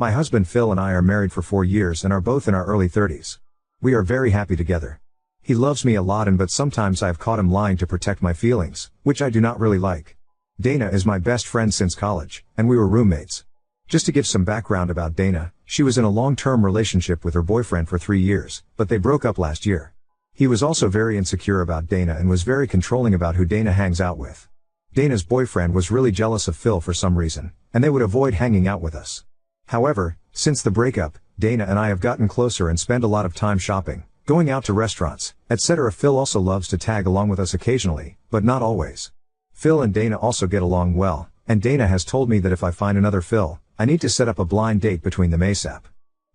My husband Phil and I are married for 4 years and are both in our early 30s. We are very happy together. He loves me a lot but sometimes I have caught him lying to protect my feelings, which I do not really like. Dana is my best friend since college, and we were roommates. Just to give some background about Dana, she was in a long-term relationship with her boyfriend for 3 years, but they broke up last year. He was also very insecure about Dana and was very controlling about who Dana hangs out with. Dana's boyfriend was really jealous of Phil for some reason, and they would avoid hanging out with us. However, since the breakup, Dana and I have gotten closer and spend a lot of time shopping, going out to restaurants, etc. Phil also loves to tag along with us occasionally, but not always. Phil and Dana also get along well, and Dana has told me that if I find another Phil, I need to set up a blind date between them ASAP.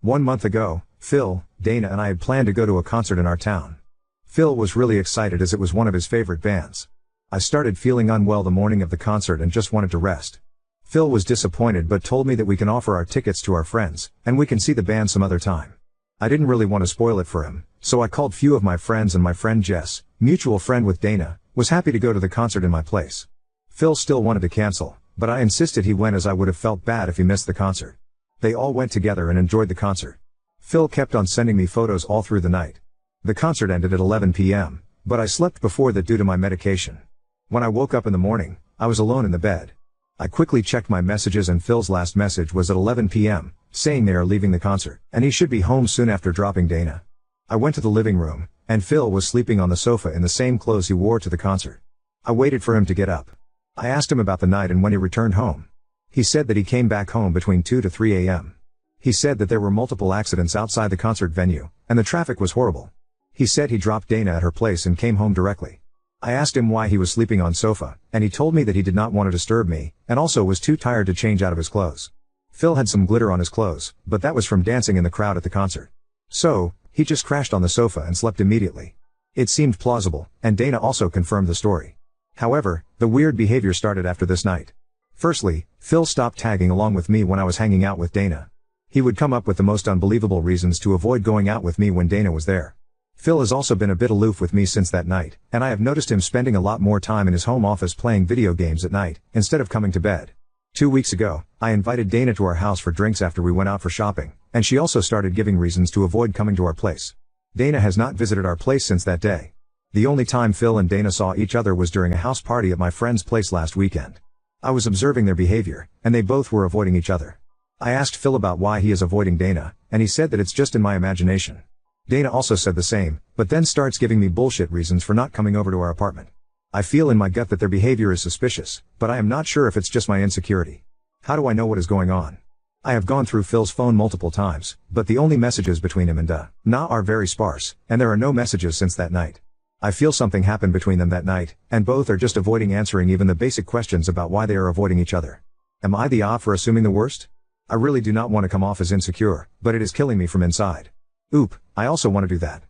1 month ago, Phil, Dana and I had planned to go to a concert in our town. Phil was really excited as it was one of his favorite bands. I started feeling unwell the morning of the concert and just wanted to rest. Phil was disappointed but told me that we can offer our tickets to our friends, and we can see the band some other time. I didn't really want to spoil it for him, so I called few of my friends and my friend Jess, mutual friend with Dana, was happy to go to the concert in my place. Phil still wanted to cancel, but I insisted he went as I would have felt bad if he missed the concert. They all went together and enjoyed the concert. Phil kept on sending me photos all through the night. The concert ended at 11 p.m., but I slept before that due to my medication. When I woke up in the morning, I was alone in the bed. I quickly checked my messages and Phil's last message was at 11 p.m., saying they are leaving the concert, and he should be home soon after dropping Dana. I went to the living room, and Phil was sleeping on the sofa in the same clothes he wore to the concert. I waited for him to get up. I asked him about the night and when he returned home. He said that he came back home between 2 to 3 a.m. He said that there were multiple accidents outside the concert venue, and the traffic was horrible. He said he dropped Dana at her place and came home directly. I asked him why he was sleeping on sofa, and he told me that he did not want to disturb me, and also was too tired to change out of his clothes. Phil had some glitter on his clothes, but that was from dancing in the crowd at the concert. So, he just crashed on the sofa and slept immediately. It seemed plausible, and Dana also confirmed the story. However, the weird behavior started after this night. Firstly, Phil stopped tagging along with me when I was hanging out with Dana. He would come up with the most unbelievable reasons to avoid going out with me when Dana was there. Phil has also been a bit aloof with me since that night, and I have noticed him spending a lot more time in his home office playing video games at night, instead of coming to bed. 2 weeks ago, I invited Dana to our house for drinks after we went out for shopping, and she also started giving reasons to avoid coming to our place. Dana has not visited our place since that day. The only time Phil and Dana saw each other was during a house party at my friend's place last weekend. I was observing their behavior, and they both were avoiding each other. I asked Phil about why he is avoiding Dana, and he said that it's just in my imagination. Dana also said the same, but then starts giving me bullshit reasons for not coming over to our apartment. I feel in my gut that their behavior is suspicious, but I am not sure if it's just my insecurity. How do I know what is going on? I have gone through Phil's phone multiple times, but the only messages between him and Na are very sparse, and there are no messages since that night. I feel something happened between them that night, and both are just avoiding answering even the basic questions about why they are avoiding each other. Am I the odd for assuming the worst? I really do not want to come off as insecure, but it is killing me from inside. Oop, I also want to do that.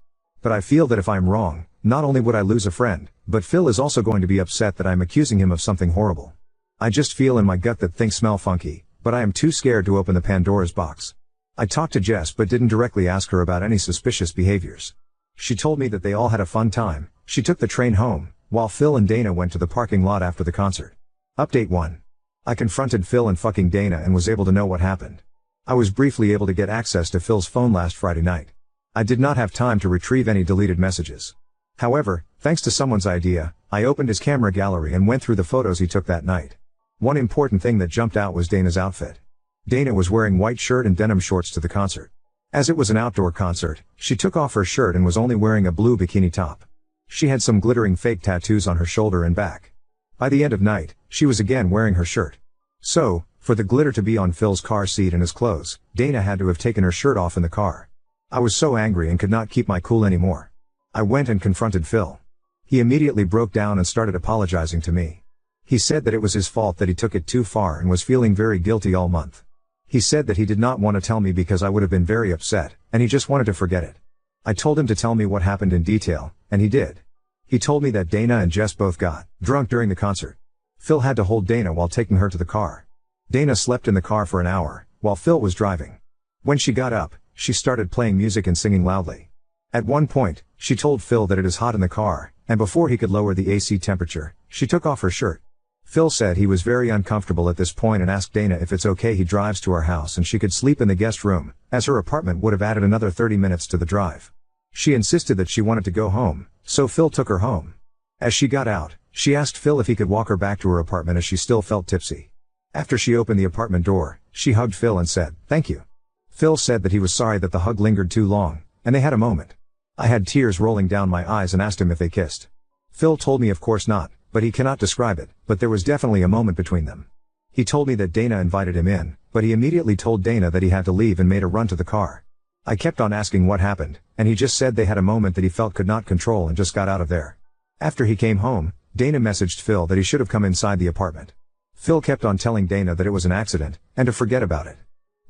But I feel that if I am wrong, not only would I lose a friend, but Phil is also going to be upset that I am accusing him of something horrible. I just feel in my gut that things smell funky, but I am too scared to open the Pandora's box. I talked to Jess but didn't directly ask her about any suspicious behaviors. She told me that they all had a fun time. She took the train home, while Phil and Dana went to the parking lot after the concert. Update 1. I confronted Phil and fucking Dana and was able to know what happened. I was briefly able to get access to Phil's phone last Friday night. I did not have time to retrieve any deleted messages. However, thanks to someone's idea, I opened his camera gallery and went through the photos he took that night. One important thing that jumped out was Dana's outfit. Dana was wearing white shirt and denim shorts to the concert. As it was an outdoor concert, she took off her shirt and was only wearing a blue bikini top. She had some glittering fake tattoos on her shoulder and back. By the end of night, she was again wearing her shirt. So, for the glitter to be on Phil's car seat and his clothes, Dana had to have taken her shirt off in the car. I was so angry and could not keep my cool anymore. I went and confronted Phil. He immediately broke down and started apologizing to me. He said that it was his fault that he took it too far and was feeling very guilty all month. He said that he did not want to tell me because I would have been very upset, and he just wanted to forget it. I told him to tell me what happened in detail, and he did. He told me that Dana and Jess both got drunk during the concert. Phil had to hold Dana while taking her to the car. Dana slept in the car for an hour, while Phil was driving. When she got up, she started playing music and singing loudly. At one point, she told Phil that it is hot in the car, and before he could lower the AC temperature, she took off her shirt. Phil said he was very uncomfortable at this point and asked Dana if it's okay he drives to our house and she could sleep in the guest room, as her apartment would have added another 30 minutes to the drive. She insisted that she wanted to go home, so Phil took her home. As she got out, she asked Phil if he could walk her back to her apartment as she still felt tipsy. After she opened the apartment door, she hugged Phil and said, "Thank you." Phil said that he was sorry that the hug lingered too long, and they had a moment. I had tears rolling down my eyes and asked him if they kissed. Phil told me of course not, but he cannot describe it, but there was definitely a moment between them. He told me that Dana invited him in, but he immediately told Dana that he had to leave and made a run to the car. I kept on asking what happened, and he just said they had a moment that he felt could not control and just got out of there. After he came home, Dana messaged Phil that he should have come inside the apartment. Phil kept on telling Dana that it was an accident, and to forget about it.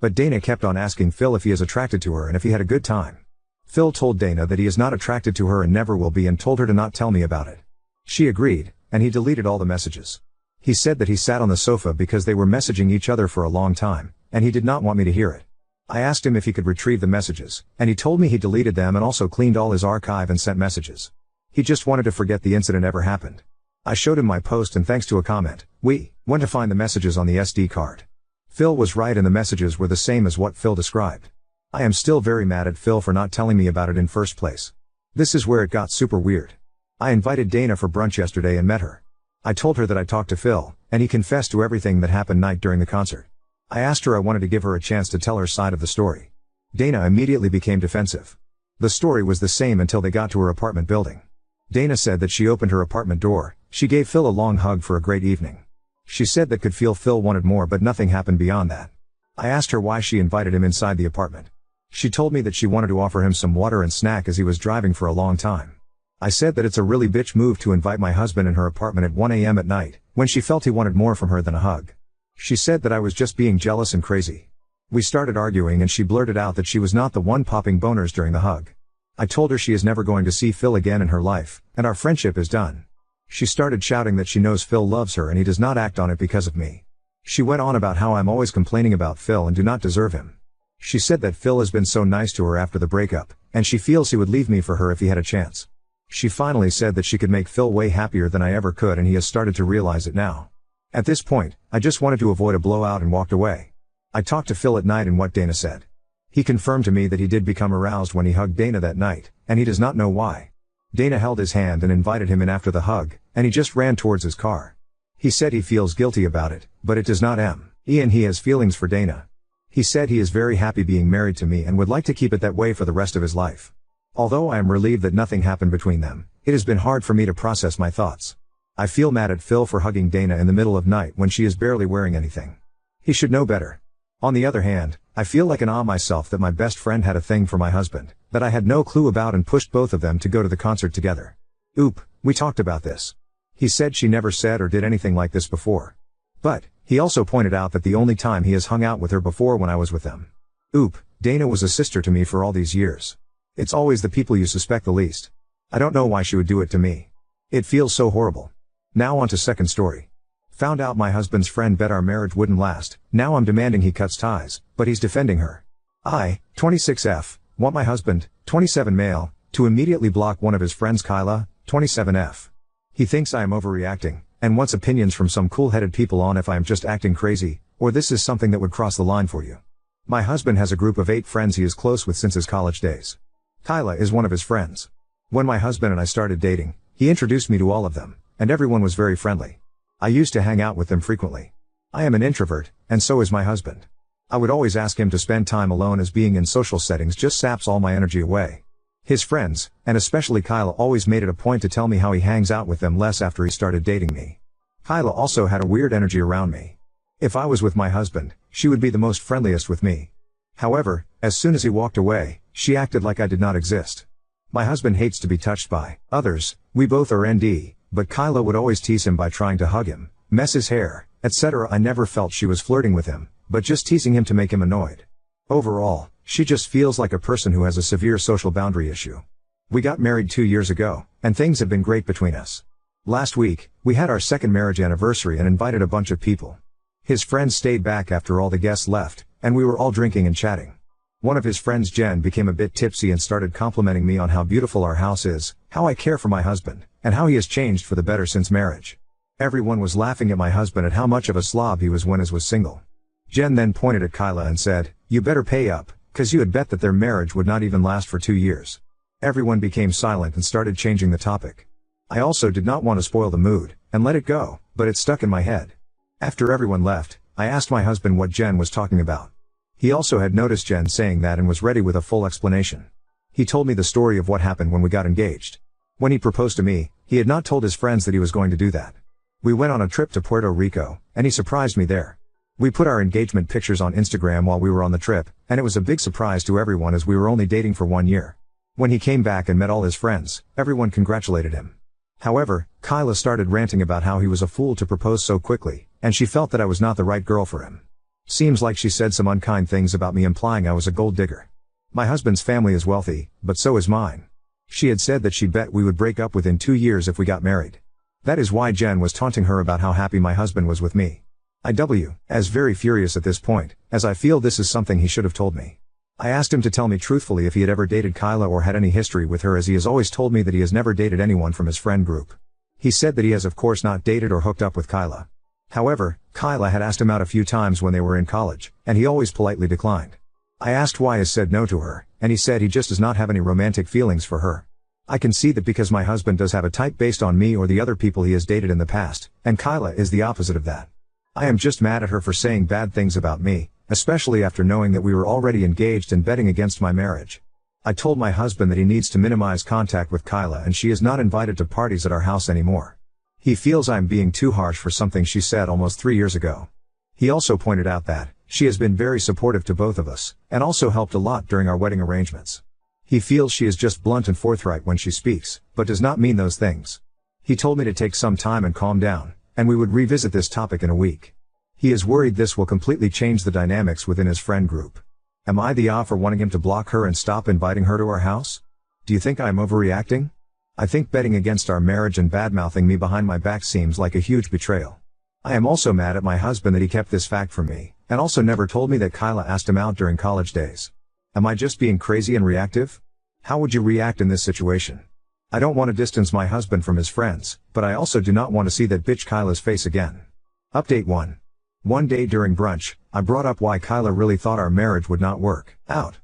But Dana kept on asking Phil if he is attracted to her and if he had a good time. Phil told Dana that he is not attracted to her and never will be and told her to not tell me about it. She agreed, and he deleted all the messages. He said that he sat on the sofa because they were messaging each other for a long time, and he did not want me to hear it. I asked him if he could retrieve the messages, and he told me he deleted them and also cleaned all his archive and sent messages. He just wanted to forget the incident ever happened. I showed him my post and thanks to a comment, we went to find the messages on the SD card. Phil was right and the messages were the same as what Phil described. I am still very mad at Phil for not telling me about it in first place. This is where it got super weird. I invited Dana for brunch yesterday and met her. I told her that I talked to Phil, and he confessed to everything that happened night during the concert. I asked her I wanted to give her a chance to tell her side of the story. Dana immediately became defensive. The story was the same until they got to her apartment building. Dana said that she opened her apartment door, she gave Phil a long hug for a great evening. She said that could feel Phil wanted more but nothing happened beyond that. I asked her why she invited him inside the apartment. She told me that she wanted to offer him some water and snack as he was driving for a long time. I said that it's a really bitch move to invite my husband in her apartment at 1 a.m. at night, when she felt he wanted more from her than a hug. She said that I was just being jealous and crazy. We started arguing and she blurted out that she was not the one popping boners during the hug. I told her she is never going to see Phil again in her life, and our friendship is done. She started shouting that she knows Phil loves her and he does not act on it because of me. She went on about how I'm always complaining about Phil and do not deserve him. She said that Phil has been so nice to her after the breakup, and she feels he would leave me for her if he had a chance. She finally said that she could make Phil way happier than I ever could and he has started to realize it now. At this point, I just wanted to avoid a blowout and walked away. I talked to Phil at night and what Dana said. He confirmed to me that he did become aroused when he hugged Dana that night, and he does not know why. Dana held his hand and invited him in after the hug, and he just ran towards his car. He said he feels guilty about it, but it does not mean he has feelings for Dana. He said he is very happy being married to me and would like to keep it that way for the rest of his life. Although I am relieved that nothing happened between them, it has been hard for me to process my thoughts. I feel mad at Phil for hugging Dana in the middle of night when she is barely wearing anything. He should know better. On the other hand, I feel like an myself that my best friend had a thing for my husband, that I had no clue about and pushed both of them to go to the concert together. We talked about this. He said she never said or did anything like this before. But, he also pointed out that the only time he has hung out with her before when I was with them. Dana was a sister to me for all these years. It's always the people you suspect the least. I don't know why she would do it to me. It feels so horrible. Now on to second story. Found out my husband's friend bet our marriage wouldn't last, now I'm demanding he cuts ties, but he's defending her. I, 26F, want my husband, 27 male, to immediately block one of his friends Kyla, 27F. He thinks I am overreacting, and wants opinions from some cool-headed people on if I am just acting crazy, or this is something that would cross the line for you. My husband has a group of 8 friends he is close with since his college days. Kyla is one of his friends. When my husband and I started dating, he introduced me to all of them, and everyone was very friendly. I used to hang out with them frequently. I am an introvert, and so is my husband. I would always ask him to spend time alone as being in social settings just saps all my energy away. His friends, and especially Kyla, always made it a point to tell me how he hangs out with them less after he started dating me. Kyla also had a weird energy around me. If I was with my husband, she would be the most friendliest with me. However, as soon as he walked away, she acted like I did not exist. My husband hates to be touched by others, we both are ND, but Kyla would always tease him by trying to hug him, mess his hair, etc. I never felt she was flirting with him, but just teasing him to make him annoyed. Overall, she just feels like a person who has a severe social boundary issue. We got married 2 years ago, and things have been great between us. Last week, we had our second marriage anniversary and invited a bunch of people. His friends stayed back after all the guests left, and we were all drinking and chatting. One of his friends, Jen, became a bit tipsy and started complimenting me on how beautiful our house is, how I care for my husband, and how he has changed for the better since marriage. Everyone was laughing at my husband at how much of a slob he was when he was single. Jen then pointed at Kyla and said, "You better pay up, 'cause you had bet that their marriage would not even last for 2 years." Everyone became silent and started changing the topic. I also did not want to spoil the mood, and let it go, but it stuck in my head. After everyone left, I asked my husband what Jen was talking about. He also had noticed Jen saying that and was ready with a full explanation. He told me the story of what happened when we got engaged. When he proposed to me, he had not told his friends that he was going to do that. We went on a trip to Puerto Rico, and he surprised me there. We put our engagement pictures on Instagram while we were on the trip, and it was a big surprise to everyone as we were only dating for 1 year. When he came back and met all his friends, everyone congratulated him. However, Kyla started ranting about how he was a fool to propose so quickly, and she felt that I was not the right girl for him. Seems like she said some unkind things about me, implying I was a gold digger. My husband's family is wealthy, but so is mine. She had said that she bet we would break up within 2 years if we got married. That is why Jen was taunting her about how happy my husband was with me. I was very furious at this point, as I feel this is something he should have told me. I asked him to tell me truthfully if he had ever dated Kyla or had any history with her, as he has always told me that he has never dated anyone from his friend group. He said that he has of course not dated or hooked up with Kyla. However, Kyla had asked him out a few times when they were in college, and he always politely declined. I asked why he said no to her, and he said he just does not have any romantic feelings for her. I can see that because my husband does have a type based on me or the other people he has dated in the past, and Kyla is the opposite of that. I am just mad at her for saying bad things about me, especially after knowing that we were already engaged and betting against my marriage. I told my husband that he needs to minimize contact with Kyla and she is not invited to parties at our house anymore. He feels I am being too harsh for something she said almost 3 years ago. He also pointed out that she has been very supportive to both of us, and also helped a lot during our wedding arrangements. He feels she is just blunt and forthright when she speaks, but does not mean those things. He told me to take some time and calm down, and we would revisit this topic in a week. He is worried this will completely change the dynamics within his friend group. Am I the off for wanting him to block her and stop inviting her to our house? Do you think I am overreacting? I think betting against our marriage and badmouthing me behind my back seems like a huge betrayal. I am also mad at my husband that he kept this fact from me, and also never told me that Kyla asked him out during college days. Am I just being crazy and reactive? How would you react in this situation? I don't want to distance my husband from his friends, but I also do not want to see that bitch Kyla's face again. Update 1. One day during brunch, I brought up why Kyla really thought our marriage would not work out.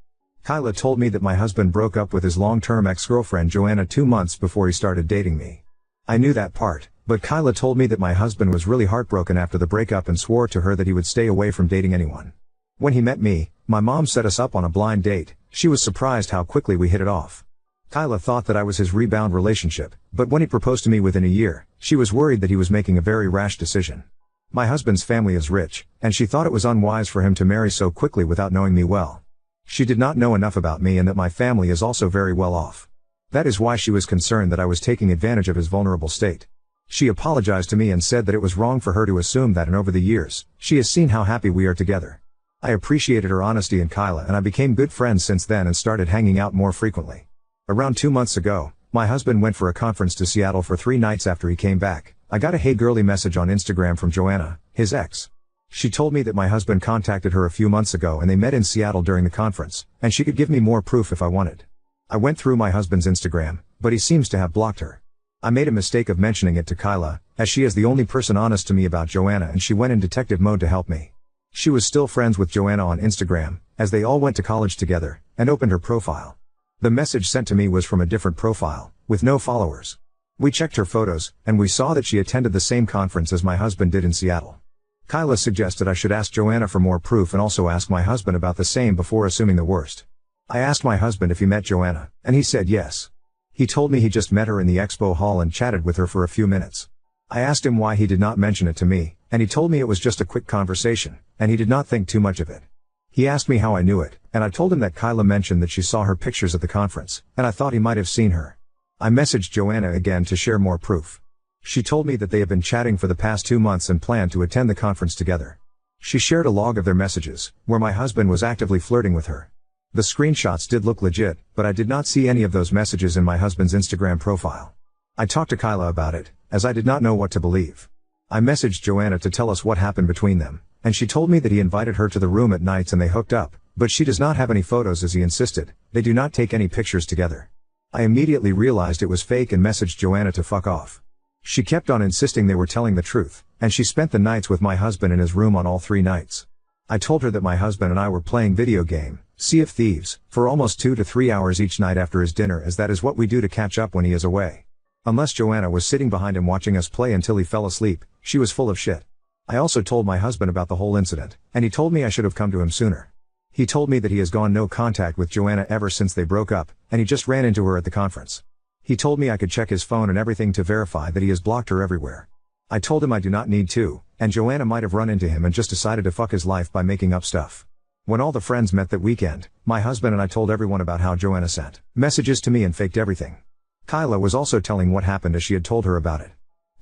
Kyla told me that my husband broke up with his long-term ex-girlfriend Joanna 2 months before he started dating me. I knew that part, but Kyla told me that my husband was really heartbroken after the breakup and swore to her that he would stay away from dating anyone. When he met me, my mom set us up on a blind date. She was surprised how quickly we hit it off. Kyla thought that I was his rebound relationship, but when he proposed to me within a year, she was worried that he was making a very rash decision. My husband's family is rich, and she thought it was unwise for him to marry so quickly without knowing me well. She did not know enough about me and that my family is also very well off. That is why she was concerned that I was taking advantage of his vulnerable state. She apologized to me and said that it was wrong for her to assume that, and over the years, she has seen how happy we are together. I appreciated her honesty and Kyla, and I became good friends since then and started hanging out more frequently. Around 2 months ago, my husband went for a conference to Seattle for 3 nights. After he came back, I got a "Hey girly" message on Instagram from Joanna, his ex. She told me that my husband contacted her a few months ago and they met in Seattle during the conference, and she could give me more proof if I wanted. I went through my husband's Instagram, but he seems to have blocked her. I made a mistake of mentioning it to Kyla, as she is the only person honest to me about Joanna, and she went in detective mode to help me. She was still friends with Joanna on Instagram, as they all went to college together, and opened her profile. The message sent to me was from a different profile, with no followers. We checked her photos, and we saw that she attended the same conference as my husband did in Seattle. Kyla suggested I should ask Joanna for more proof and also ask my husband about the same before assuming the worst. I asked my husband if he met Joanna, and he said yes. He told me he just met her in the expo hall and chatted with her for a few minutes. I asked him why he did not mention it to me, and he told me it was just a quick conversation, and he did not think too much of it. He asked me how I knew it, and I told him that Kyla mentioned that she saw her pictures at the conference, and I thought he might have seen her. I messaged Joanna again to share more proof. She told me that they have been chatting for the past 2 months and planned to attend the conference together. She shared a log of their messages, where my husband was actively flirting with her. The screenshots did look legit, but I did not see any of those messages in my husband's Instagram profile. I talked to Kyla about it, as I did not know what to believe. I messaged Joanna to tell us what happened between them, and she told me that he invited her to the room at nights and they hooked up, but she does not have any photos as he insisted. They do not take any pictures together. I immediately realized it was fake and messaged Joanna to fuck off. She kept on insisting they were telling the truth, and she spent the nights with my husband in his room on all 3 nights. I told her that my husband and I were playing video game, Sea of Thieves, for almost 2 to 3 hours each night after his dinner, as that is what we do to catch up when he is away. Unless Joanna was sitting behind him watching us play until he fell asleep, she was full of shit. I also told my husband about the whole incident, and he told me I should have come to him sooner. He told me that he has gone no contact with Joanna ever since they broke up, and he just ran into her at the conference. He told me I could check his phone and everything to verify that he has blocked her everywhere. I told him I do not need to, and Joanna might have run into him and just decided to fuck his life by making up stuff. When all the friends met that weekend, my husband and I told everyone about how Joanna sent messages to me and faked everything. Kyla was also telling what happened as she had told her about it.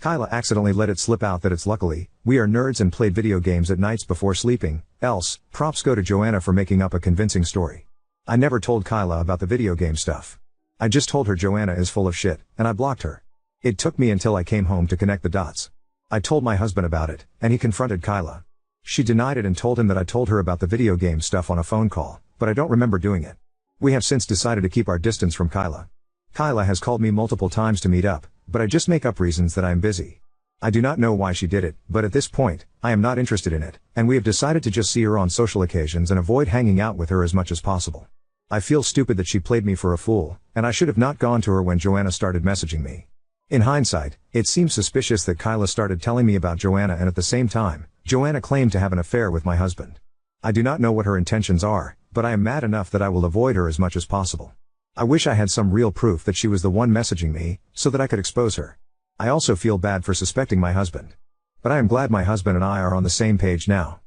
Kyla accidentally let it slip out that it's luckily, we are nerds and played video games at nights before sleeping, else, props go to Joanna for making up a convincing story. I never told Kyla about the video game stuff. I just told her Joanna is full of shit, and I blocked her. It took me until I came home to connect the dots. I told my husband about it, and he confronted Kyla. She denied it and told him that I told her about the video game stuff on a phone call, but I don't remember doing it. We have since decided to keep our distance from Kyla. Kyla has called me multiple times to meet up, but I just make up reasons that I am busy. I do not know why she did it, but at this point, I am not interested in it, and we have decided to just see her on social occasions and avoid hanging out with her as much as possible. I feel stupid that she played me for a fool, and I should have not gone to her when Joanna started messaging me. In hindsight, it seems suspicious that Kyla started telling me about Joanna, and at the same time, Joanna claimed to have an affair with my husband. I do not know what her intentions are, but I am mad enough that I will avoid her as much as possible. I wish I had some real proof that she was the one messaging me, so that I could expose her. I also feel bad for suspecting my husband. But I am glad my husband and I are on the same page now.